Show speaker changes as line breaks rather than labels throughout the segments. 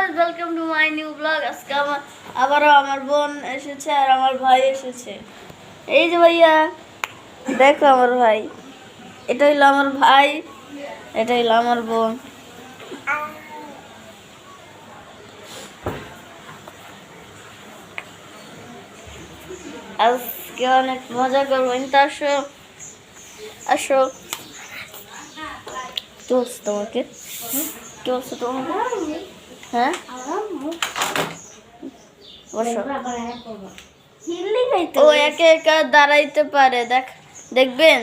Guys, welcome to my new blog. আজকে আবারও আমার বোন এসেছে আর আমার ভাই এসেছে। এই যে ভাইয়া, দেখো আমার ভাই। এটা হইলো আমার ভাই, এটা হইলো আমার বোন। আজকে অনেক মজা করবো। কিন্তু আসো আসো, চলছে তোমাকে, চলছে তোমাকে। হ্যাঁ, ও একে একা দাঁড়াইতে পারে, দেখবেন।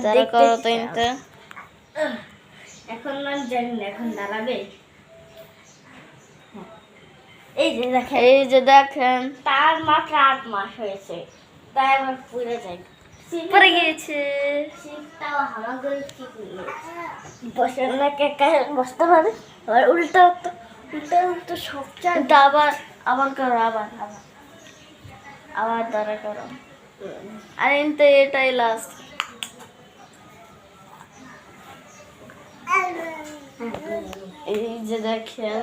দাঁড়া করো তো ইনতে।
এখন আমি জানি না এখন দাঁড়াবে। এই যে দেখেন,
এই যে দেখেন,
তার মাত্র 8 মাস হয়েছে, তাই আমার পুরো যাই
পড়ে গিয়েছে।
শীতটাও আমাদের ঠিক নেই। বসে না একা বসতে পারে, আর উল্টো উল্টো উল্টো সবচেয়ে
কিন্তু আবার আবার করো, আবার আবার আবার দাঁড়া করো। আর ইনতে এটাই লাস্ট। এই যে দেখেন,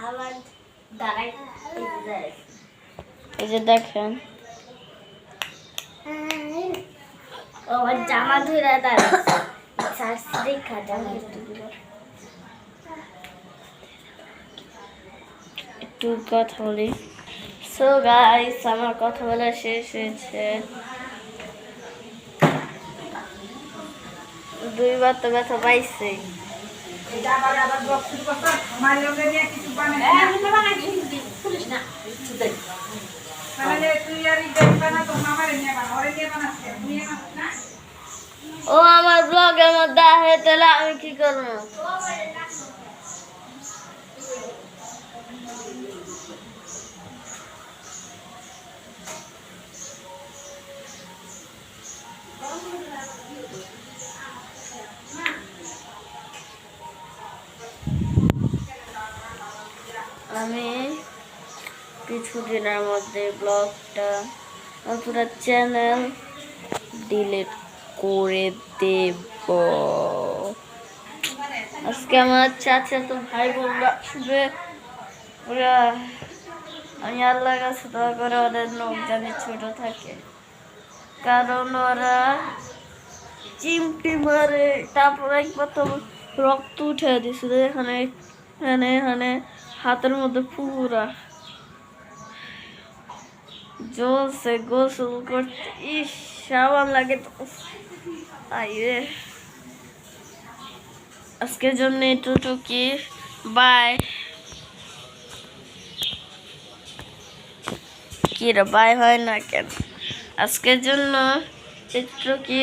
আমার দাঁড়াই
এই যে দেখেন,
আমার জামা ধরে দাঁড়াচ্ছে। দেখা জামা
একটু কথা বলি। সো গাইস, আমার কথা বলা শেষ হয়েছে। 2 বার তো ব্যথা পাইছে। ও আমার ব্লগের মধ্যে আহে, তাহলে আমি কি করবো? আমি কিছুদিনের মধ্যে ব্লগটা, পুরো চ্যানেল ডিলিট করে দেব। আজকে আমার চাচাতো ভাই বোনরা আসবে। ওরা, আমি আল্লাহর কাছে দোয়া করে ওদের নখ জানি ছোট থাকে, কারণ ওরা চিমটি মারে। তারপর একবার তো রক্ত উঠে দিছিল এখানে এখানে এখানে হাতের মধ্যে পুরা জ্বলছে। গোসল করতে ইস সাবান লাগে তো। আইরে, আজকের জন্য এটুকুই। বাই। কি রে বাই হয় না কেন? আজকের জন্য এটুকুই।